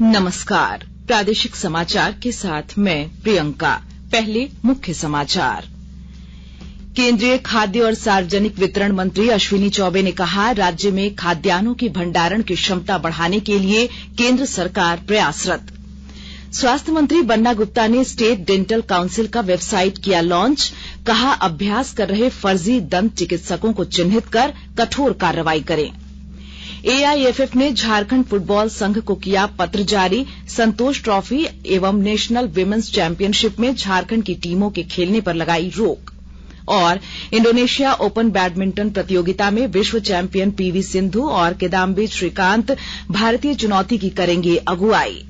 नमस्कार, प्रादेशिक समाचार के साथ मैं प्रियंका। पहले मुख्य समाचार। केंद्रीय खाद्य और सार्वजनिक वितरण मंत्री अश्विनी चौबे ने कहा, राज्य में खाद्यान्नों की भंडारण की क्षमता बढ़ाने के लिए केंद्र सरकार प्रयासरत। स्वास्थ्य मंत्री बन्ना गुप्ता ने स्टेट डेंटल काउंसिल का वेबसाइट किया लॉन्च। कहा, अभ्यास कर रहे फर्जी दंत चिकित्सकों को चिन्हित कर कठोर कार्रवाई करें। एआईएफएफ ने झारखंड फुटबॉल संघ को किया पत्र जारी। संतोष ट्रॉफी एवं नेशनल विमेंस चैंपियनशिप में झारखंड की टीमों के खेलने पर लगाई रोक। और इंडोनेशिया ओपन बैडमिंटन प्रतियोगिता में विश्व चैंपियन पीवी सिंधु और किदाम्बी श्रीकांत भारतीय चुनौती की करेंगे अगुवाई।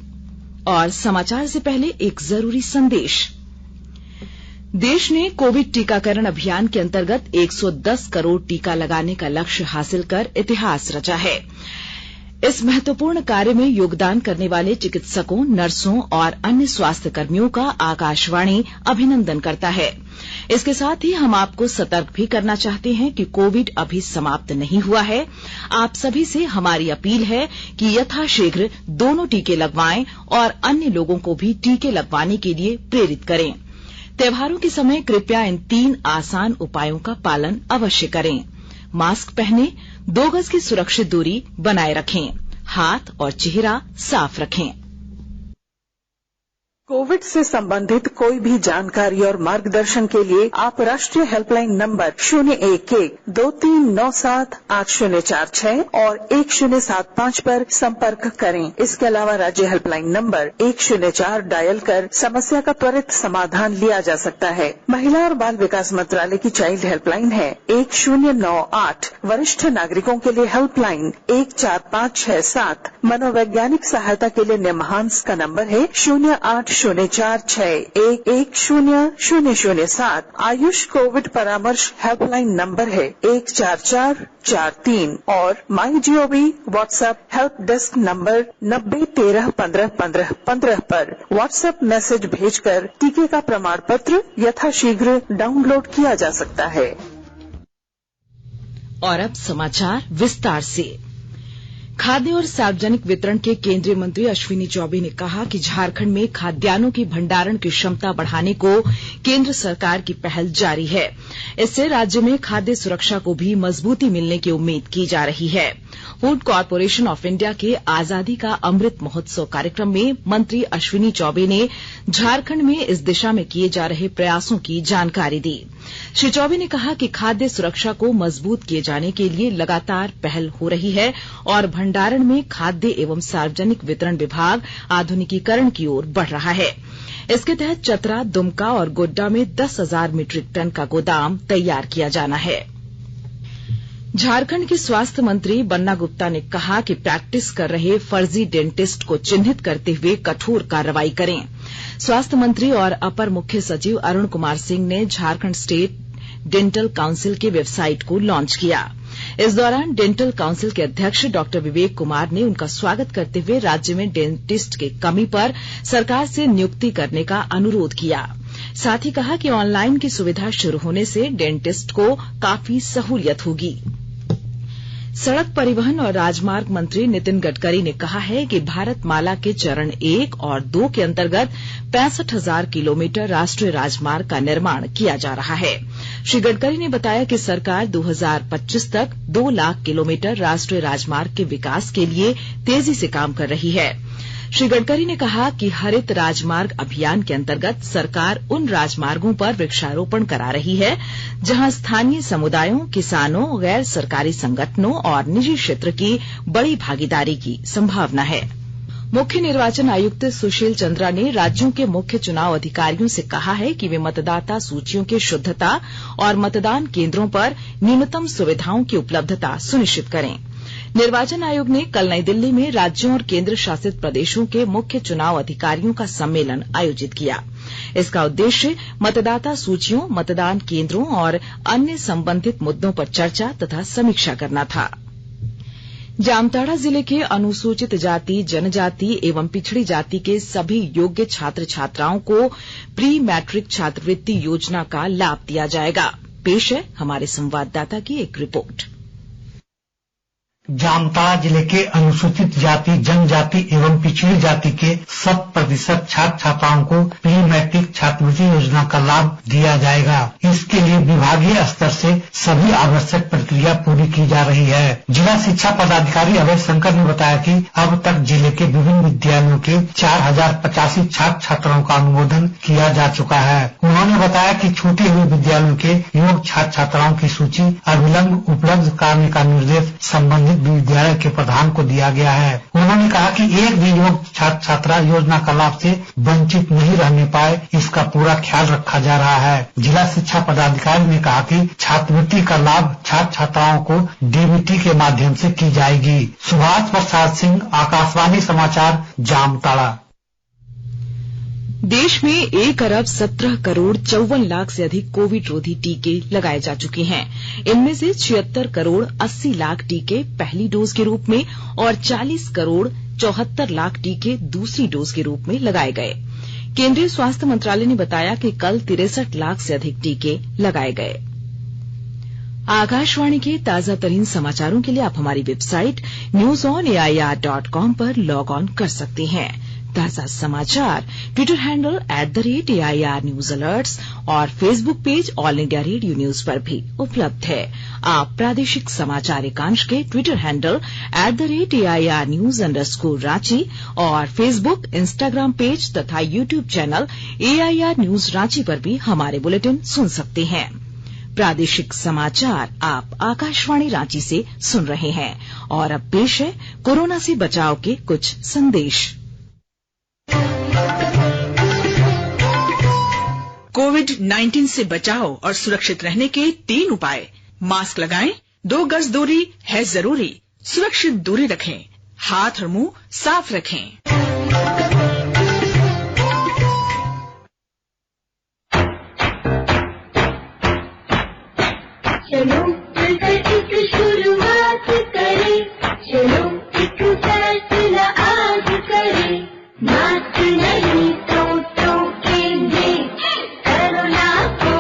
और समाचार से पहले एक जरूरी संदेश। देश ने कोविड टीकाकरण अभियान के अंतर्गत 110 करोड़ टीका लगाने का लक्ष्य हासिल कर इतिहास रचा है। इस महत्वपूर्ण कार्य में योगदान करने वाले चिकित्सकों, नर्सों और अन्य स्वास्थ्य कर्मियों का आकाशवाणी अभिनंदन करता है। इसके साथ ही हम आपको सतर्क भी करना चाहते हैं कि कोविड अभी समाप्त नहीं हुआ है। आप सभी से हमारी अपील है कि यथाशीघ्र दोनों टीके लगवाएं और अन्य लोगों को भी टीके लगवाने के लिए प्रेरित करें। त्योहारों के समय कृपया इन 3 आसान उपायों का पालन अवश्य करें। मास्क पहनें, 2 गज की सुरक्षित दूरी बनाए रखें, हाथ और चेहरा साफ रखें। कोविड से संबंधित कोई भी जानकारी और मार्गदर्शन के लिए आप राष्ट्रीय हेल्पलाइन नंबर 011-2397-8046 और 1075 पर संपर्क करें। इसके अलावा राज्य हेल्पलाइन नंबर 104 डायल कर समस्या का त्वरित समाधान लिया जा सकता है। महिला और बाल विकास मंत्रालय की चाइल्ड हेल्पलाइन है 1098। वरिष्ठ नागरिकों के लिए हेल्पलाइन 14567। मनोवैज्ञानिक सहायता के लिए निमहांस का नंबर है 0804611007। आयुष कोविड परामर्श हेल्पलाइन नंबर है 14443 और MyGov WhatsApp help desk number 90131515 पर व्हाट्सएप मैसेज भेजकर टीके का प्रमाण पत्र यथाशीघ्र डाउनलोड किया जा सकता है। और अब समाचार विस्तार से। खाद्य और सार्वजनिक वितरण के केंद्रीय मंत्री अश्विनी चौबे ने कहा कि झारखंड में खाद्यान्नों की भंडारण की क्षमता बढ़ाने को केंद्र सरकार की पहल जारी है। इससे राज्य में खाद्य सुरक्षा को भी मजबूती मिलने की उम्मीद की जा रही है। फूड कॉर्पोरेशन ऑफ इंडिया के आजादी का अमृत महोत्सव कार्यक्रम में मंत्री अश्विनी चौबे ने झारखंड में इस दिशा में किए जा रहे प्रयासों की जानकारी दी। श्री चौबे ने कहा कि खाद्य सुरक्षा को मजबूत किए जाने के लिए लगातार पहल हो रही है और भंडारण में खाद्य एवं सार्वजनिक वितरण विभाग आधुनिकीकरण की ओर बढ़ रहा है। इसके तहत चतरा, दुमका और गोड्डा में 10,000 मीट्रिक टन का गोदाम तैयार किया जाना है। झारखंड के स्वास्थ्य मंत्री बन्ना गुप्ता ने कहा कि प्रैक्टिस कर रहे फर्जी डेंटिस्ट को चिन्हित करते हुए कठोर कार्रवाई करें। स्वास्थ्य मंत्री और अपर मुख्य सचिव अरुण कुमार सिंह ने झारखंड स्टेट डेंटल काउंसिल के वेबसाइट को लॉन्च किया। इस दौरान डेंटल काउंसिल के अध्यक्ष डॉक्टर विवेक कुमार ने उनका स्वागत करते हुए राज्य में डेंटिस्ट की कमी पर सरकार से नियुक्ति करने का अनुरोध किया। साथ ही कहा कि ऑनलाइन की सुविधा शुरू होने से डेंटिस्ट को काफी सहूलियत होगी। सड़क परिवहन और राजमार्ग मंत्री नितिन गडकरी ने कहा है कि भारतमाला के चरण 1 और 2 के अंतर्गत 65,000 किलोमीटर राष्ट्रीय राजमार्ग का निर्माण किया जा रहा है। श्री गडकरी ने बताया कि सरकार 2025 तक 2 लाख किलोमीटर राष्ट्रीय राजमार्ग के विकास के लिए तेजी से काम कर रही है। श्री गडकरी ने कहा कि हरित राजमार्ग अभियान के अंतर्गत सरकार उन राजमार्गों पर वृक्षारोपण करा रही है जहां स्थानीय समुदायों, किसानों, गैर सरकारी संगठनों और निजी क्षेत्र की बड़ी भागीदारी की संभावना है। मुख्य निर्वाचन आयुक्त सुशील चंद्रा ने राज्यों के मुख्य चुनाव अधिकारियों से कहा है कि वे मतदाता सूचियों की शुद्धता और मतदान केंद्रों पर न्यूनतम सुविधाओं की उपलब्धता सुनिश्चित करें। निर्वाचन आयोग ने कल नई दिल्ली में राज्यों और केंद्र शासित प्रदेशों के मुख्य चुनाव अधिकारियों का सम्मेलन आयोजित किया। इसका उद्देश्य मतदाता सूचियों, मतदान केंद्रों और अन्य संबंधित मुद्दों पर चर्चा तथा समीक्षा करना था। जामताड़ा जिले के अनुसूचित जाति, जनजाति एवं पिछड़ी जाति के सभी योग्य छात्र छात्राओं को प्री मैट्रिक छात्रवृत्ति योजना का लाभ दिया जाएगा। पेश है हमारे संवाददाता की एक रिपोर्ट। जामताड़ा जिले के अनुसूचित जाति, जनजाति एवं पिछड़ी जाति के 100% छात्र छात्राओं को प्री मैट्रिक छात्रवृत्ति योजना का लाभ दिया जाएगा। इसके लिए विभागीय स्तर से सभी आवश्यक प्रक्रिया पूरी की जा रही है। जिला शिक्षा पदाधिकारी अभय शंकर ने बताया कि अब तक जिले के विभिन्न विद्यालयों के 4085 छात्र छात्राओं का अनुमोदन किया जा चुका है। उन्होंने बताया कि छूटे हुए विद्यालयों के योग्य छात्र छात्राओं की सूची अविलंब उपलब्ध कराने का निर्देश संबंधित विद्यालय के प्रधान को दिया गया है। उन्होंने कहा कि एक भी योग्य छात्र छात्रा योजना का लाभ से वंचित नहीं रहने पाए, इसका पूरा ख्याल रखा जा रहा है। जिला शिक्षा पदाधिकारी ने कहा कि छात्रवृत्ति का लाभ छात्र छात्राओं को डीबीटी के माध्यम से की जाएगी। सुभाष प्रसाद सिंह, आकाशवाणी समाचार, जामताड़ा। देश में 1 अरब 17 करोड़ 54 लाख से अधिक कोविड रोधी टीके लगाए जा चुके हैं। इनमें से 76 करोड़ 80 लाख टीके पहली डोज के रूप में और 40 करोड़ 74 लाख टीके दूसरी डोज के रूप में लगाए गए। केंद्रीय स्वास्थ्य मंत्रालय ने बताया कि कल 63 लाख से अधिक टीके लगाए गए। आकाशवाणी के ताजा तरीन समाचारों के लिए आप हमारी वेबसाइट newsonair.com पर लॉग ऑन कर सकते हैं। ताजा समाचार Twitter handle @AIR news alerts और Facebook page All India Radio news पर भी उपलब्ध है। आप प्रादेशिक समाचार एकांश के Twitter handle @AIR news _Ranchi और फेसबुक, इंस्टाग्राम पेज तथा YouTube channel AIR news Ranchi पर भी हमारे बुलेटिन सुन सकते हैं। प्रादेशिक समाचार आप आकाशवाणी रांची से सुन रहे हैं और अब पेश है कोरोना से बचाव के कुछ संदेश। कोविड-19 से बचाव और सुरक्षित रहने के 3 उपाय। मास्क लगाएं, 2 गज दूरी है जरूरी, सुरक्षित दूरी रखें, हाथ और मुंह साफ रखें। चलो मिलकर एक शुरुआत करें, चलो एक फैसला आज करें, मास्क नहीं तो टोकेंगे, कोरोना को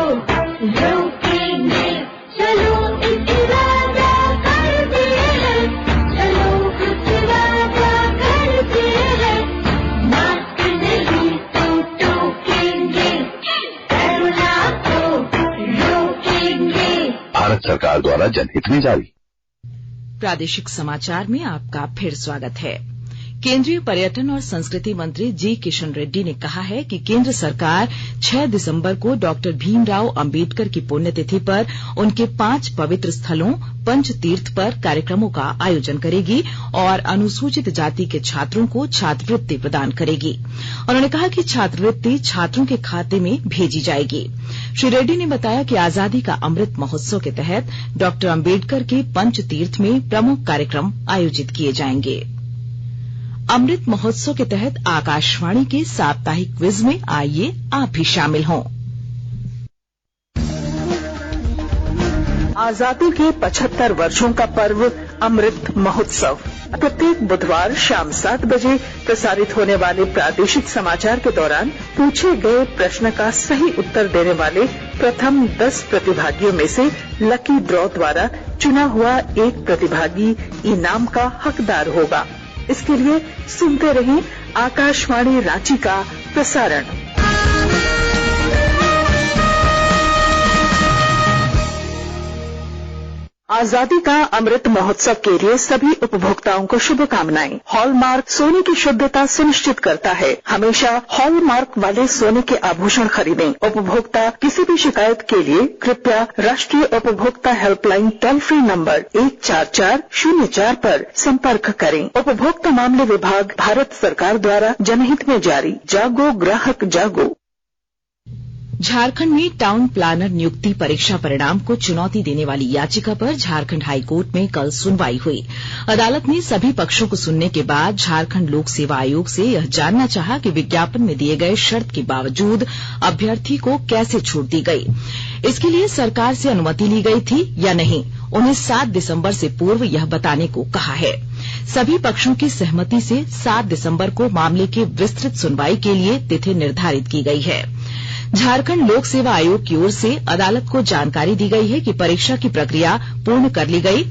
रोकेंगे, चलो एक वादा करते हैं, चलो कुछ वादा करते हैं, मास्क नहीं तो टोकेंगे, कोरोना को रोकेंगे। भारत सरकार द्वारा जनहित में जारी। प्रादेशिक समाचार में आपका फिर स्वागत है। केंद्रीय पर्यटन और संस्कृति मंत्री जी किशन रेड्डी ने कहा है कि केंद्र सरकार 6 दिसंबर को डॉक्टर भीमराव अंबेडकर की पुण्यतिथि पर उनके 5 पवित्र स्थलों पंचतीर्थ पर कार्यक्रमों का आयोजन करेगी और अनुसूचित जाति के छात्रों को छात्रवृत्ति प्रदान करेगी। उन्होंने कहा कि छात्रवृत्ति छात्रों के खाते में भेजी जाएगी। श्री रेड्डी ने बताया कि आजादी का अमृत महोत्सव के तहत डॉक्टर अंबेडकर के पंचतीर्थ में प्रमुख कार्यक्रम आयोजित किए जाएंगे। अमृत महोत्सव के तहत आकाशवाणी के साप्ताहिक क्विज में आइए आप भी शामिल हों। आजादी के 75 वर्षों का पर्व अमृत महोत्सव प्रत्येक बुधवार शाम 7 बजे प्रसारित होने वाले प्रादेशिक समाचार के दौरान पूछे गए प्रश्न का सही उत्तर देने वाले प्रथम 10 प्रतिभागियों में से लकी ड्रॉ द्वारा चुना हुआ एक प्रतिभागी इनाम का हकदार होगा। इसके लिए सुनते रहें आकाशवाणी रांची का प्रसारण। आजादी का अमृत महोत्सव के लिए सभी उपभोक्ताओं को शुभकामनाएं। हॉलमार्क सोने की शुद्धता सुनिश्चित करता है। हमेशा हॉलमार्क वाले सोने के आभूषण खरीदें। उपभोक्ता किसी भी शिकायत के लिए कृपया राष्ट्रीय उपभोक्ता हेल्पलाइन टोल फ्री नंबर 14404 पर संपर्क करें। उपभोक्ता मामले विभाग, भारत सरकार द्वारा जनहित में जारी। जागो ग्राहक जागो। झारखंड में टाउन प्लानर नियुक्ति परीक्षा परिणाम को चुनौती देने वाली याचिका पर झारखंड हाईकोर्ट में कल सुनवाई हुई। अदालत ने सभी पक्षों को सुनने के बाद झारखंड लोक सेवा आयोग से यह जानना चाहा कि विज्ञापन में दिए गए शर्त के बावजूद अभ्यर्थी को कैसे छूट दी गई। इसके लिए सरकार से अनुमति ली गई थी या नहीं। उन्हें 7 दिसंबर से पूर्व यह बताने को कहा है। सभी पक्षों की सहमति से 7 दिसंबर को मामले की विस्तृत सुनवाई के लिए तिथि निर्धारित की गई है। झारखंड लोक सेवा आयोग की ओर से अदालत को जानकारी दी गई है कि परीक्षा की प्रक्रिया पूर्ण कर ली गई।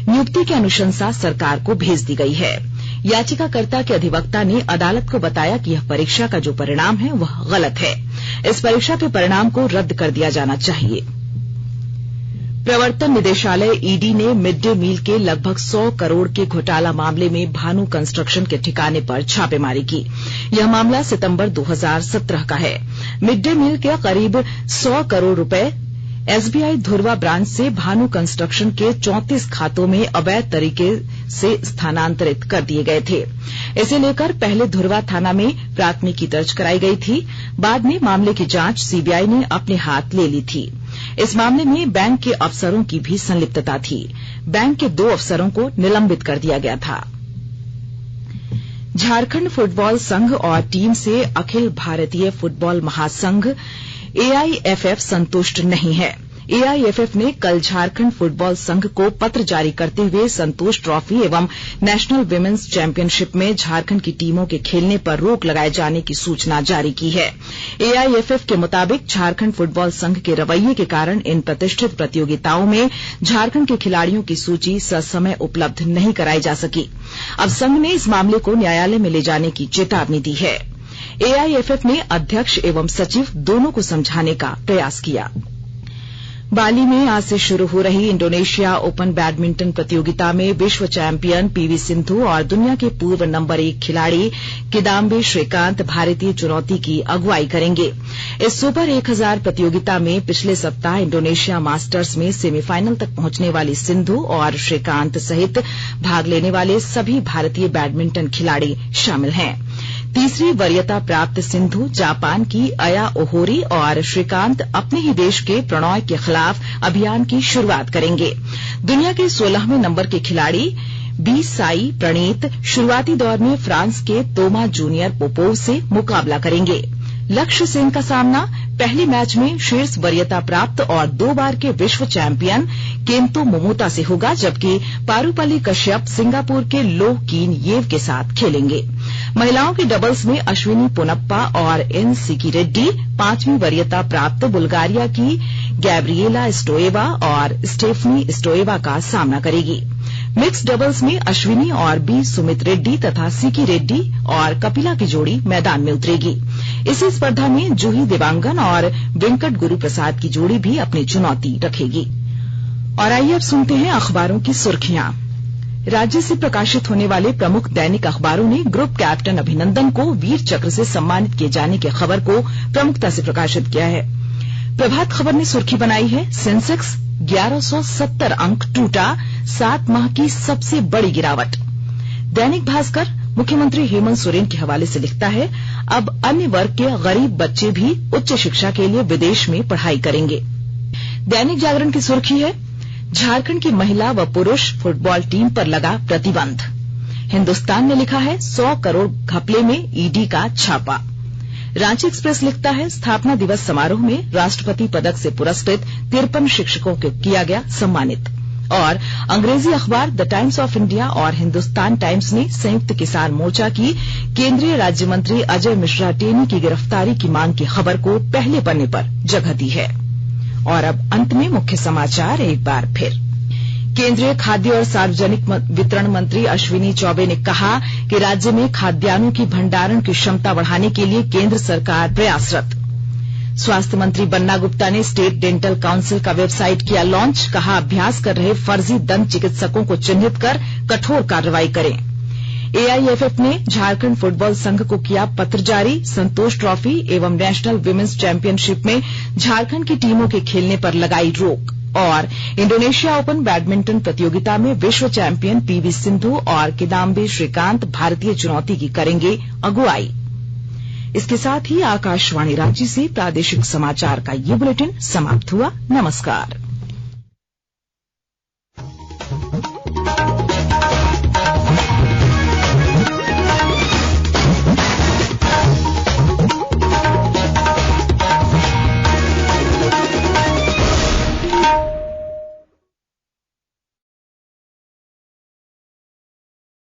नियुक्ति की अनुशंसा सरकार को भेज दी गई है। याचिकाकर्ता के अधिवक्ता ने अदालत को बताया कि यह परीक्षा का जो परिणाम है वह गलत है। इस परीक्षा के परिणाम को रद्द कर दिया जाना चाहिए। प्रवर्तन निदेशालय ईडी ने मिड डे मील के लगभग 100 करोड़ के घोटाला मामले में भानु कंस्ट्रक्शन के ठिकाने पर छापेमारी की। यह मामला सितंबर 2017 का है। मिड डे मील के करीब 100 करोड़ रुपए एसबीआई धुरवा ब्रांच से भानु कंस्ट्रक्शन के 34 खातों में अवैध तरीके से स्थानांतरित कर दिए गए थे। इसे लेकर पहले धुरवा थाना में प्राथमिकी दर्ज कराई गई थी। बाद में मामले की जांच सीबीआई ने अपने हाथ ले ली थी। इस मामले में बैंक के अफसरों की भी संलिप्तता थी। बैंक के 2 अफसरों को निलंबित कर दिया गया था। झारखंड फुटबॉल संघ और टीम से अखिल भारतीय फुटबॉल महासंघ एआईएफएफ संतुष्ट नहीं है। एआईएफएफ ने कल झारखंड फुटबॉल संघ को पत्र जारी करते हुए संतोष ट्रॉफी एवं नेशनल विमेन्स चैंपियनशिप में झारखंड की टीमों के खेलने पर रोक लगाए जाने की सूचना जारी की है। एआईएफएफ के मुताबिक झारखंड फुटबॉल संघ के रवैये के कारण इन प्रतिष्ठित प्रतियोगिताओं में झारखंड के खिलाड़ियों की सूची ससमय उपलब्ध नहीं कराई जा सकी। अब संघ ने इस मामले को न्यायालय में ले जाने की चेतावनी दी है। एआईएफएफ ने अध्यक्ष एवं सचिव दोनों को समझाने का प्रयास किया। बाली में आज से शुरू हो रही इंडोनेशिया ओपन बैडमिंटन प्रतियोगिता में विश्व चैंपियन पीवी सिंधु और दुनिया के पूर्व नंबर 1 खिलाड़ी किदाम्बी श्रीकांत भारतीय चुनौती की अगुवाई करेंगे। इस सुपर 1000 प्रतियोगिता में पिछले सप्ताह इंडोनेशिया मास्टर्स में सेमीफाइनल तक पहुंचने वाली सिंधु और श्रीकांत सहित भाग लेने वाले सभी भारतीय बैडमिंटन खिलाड़ी शामिल हैं। तीसरी वरीयता प्राप्त सिंधु जापान की अया ओहोरी और श्रीकांत अपने ही देश के प्रणॉय के खिलाफ अभियान की शुरुआत करेंगे। दुनिया के 16वें नंबर के खिलाड़ी बी साई प्रणीत शुरुआती दौर में फ्रांस के तोमा जूनियर पोपोव से मुकाबला करेंगे। लक्ष्य सेन का सामना पहले मैच में शीर्ष वरीयता प्राप्त और 2 बार के विश्व चैंपियन केंतो मोमोता से होगा, जबकि पारुपल्ली कश्यप सिंगापुर के लो कीन येव के साथ खेलेंगे। महिलाओं के डबल्स में अश्विनी पोनप्पा और एन सिकी रेड्डी 5वीं वरीयता प्राप्त बुल्गारिया की गैब्रिएला स्टोएवा और स्टेफनी स्टोएवा का सामना करेगी। मिक्स डबल्स में अश्विनी और बी सुमित रेड्डी तथा सिकी रेड्डी और कपिला की जोड़ी मैदान में उतरेगी। इसी स्पर्धा में जूही देवांगन और वेंकट गुरु प्रसाद की जोड़ी भी अपनी चुनौती रखेगी। और आइए अब सुनते हैं अखबारों की सुर्खियां। राज्य से प्रकाशित होने वाले प्रमुख दैनिक अखबारों ने ग्रुप कैप्टन अभिनंदन को वीर चक्र से सम्मानित किए जाने की खबर को प्रमुखता से प्रकाशित किया है। प्रभात खबर ने सुर्खी बनाई है, सेंसेक्स 1170 अंक टूटा, 7 माह की सबसे बड़ी गिरावट। दैनिक भास्कर मुख्यमंत्री हेमंत सोरेन के हवाले से लिखता है, अब अन्य वर्ग के गरीब बच्चे भी उच्च शिक्षा के लिए विदेश में पढ़ाई करेंगे। दैनिक जागरण की सुर्खी है, झारखंड की महिला व पुरुष फुटबॉल टीम पर लगा प्रतिबंध। हिंदुस्तान ने लिखा है, 100 करोड़ घपले में ईडी का छापा। रांची एक्सप्रेस लिखता है, स्थापना दिवस समारोह में राष्ट्रपति पदक से पुरस्कृत 53 शिक्षकों को किया गया सम्मानित। और अंग्रेजी अखबार द टाइम्स ऑफ इंडिया और हिंदुस्तान टाइम्स ने संयुक्त किसान मोर्चा की केंद्रीय राज्य मंत्री अजय मिश्रा टेनी की गिरफ्तारी की मांग की खबर को पहले पन्ने पर जगह दी है। और अब अंत में मुख्य समाचार एक बार फिर। केंद्रीय खाद्य और सार्वजनिक वितरण मंत्री अश्विनी चौबे ने कहा कि राज्य में खाद्यान्नों की भंडारण की क्षमता बढ़ाने के लिए केंद्र सरकार प्रयासरत। स्वास्थ्य मंत्री बन्ना गुप्ता ने स्टेट डेंटल काउंसिल का वेबसाइट किया लॉन्च, कहा अभ्यास कर रहे फर्जी दंत चिकित्सकों को चिन्हित कर कठोर कार्रवाई करें। एआईएफएफ ने झारखंड फुटबॉल संघ को किया पत्र जारी, संतोष ट्रॉफी एवं नेशनल विमेन्स चैंपियनशिप में झारखंड की टीमों के खेलने पर लगाई रोक। और इंडोनेशिया ओपन बैडमिंटन प्रतियोगिता में विश्व चैंपियन पीवी सिंधु और किदाम्बी श्रीकांत भारतीय चुनौती की करेंगे अगुवाई। इसके साथ ही आकाशवाणी रांची से प्रादेशिक समाचार का ये बुलेटिन समाप्त हुआ। नमस्कार।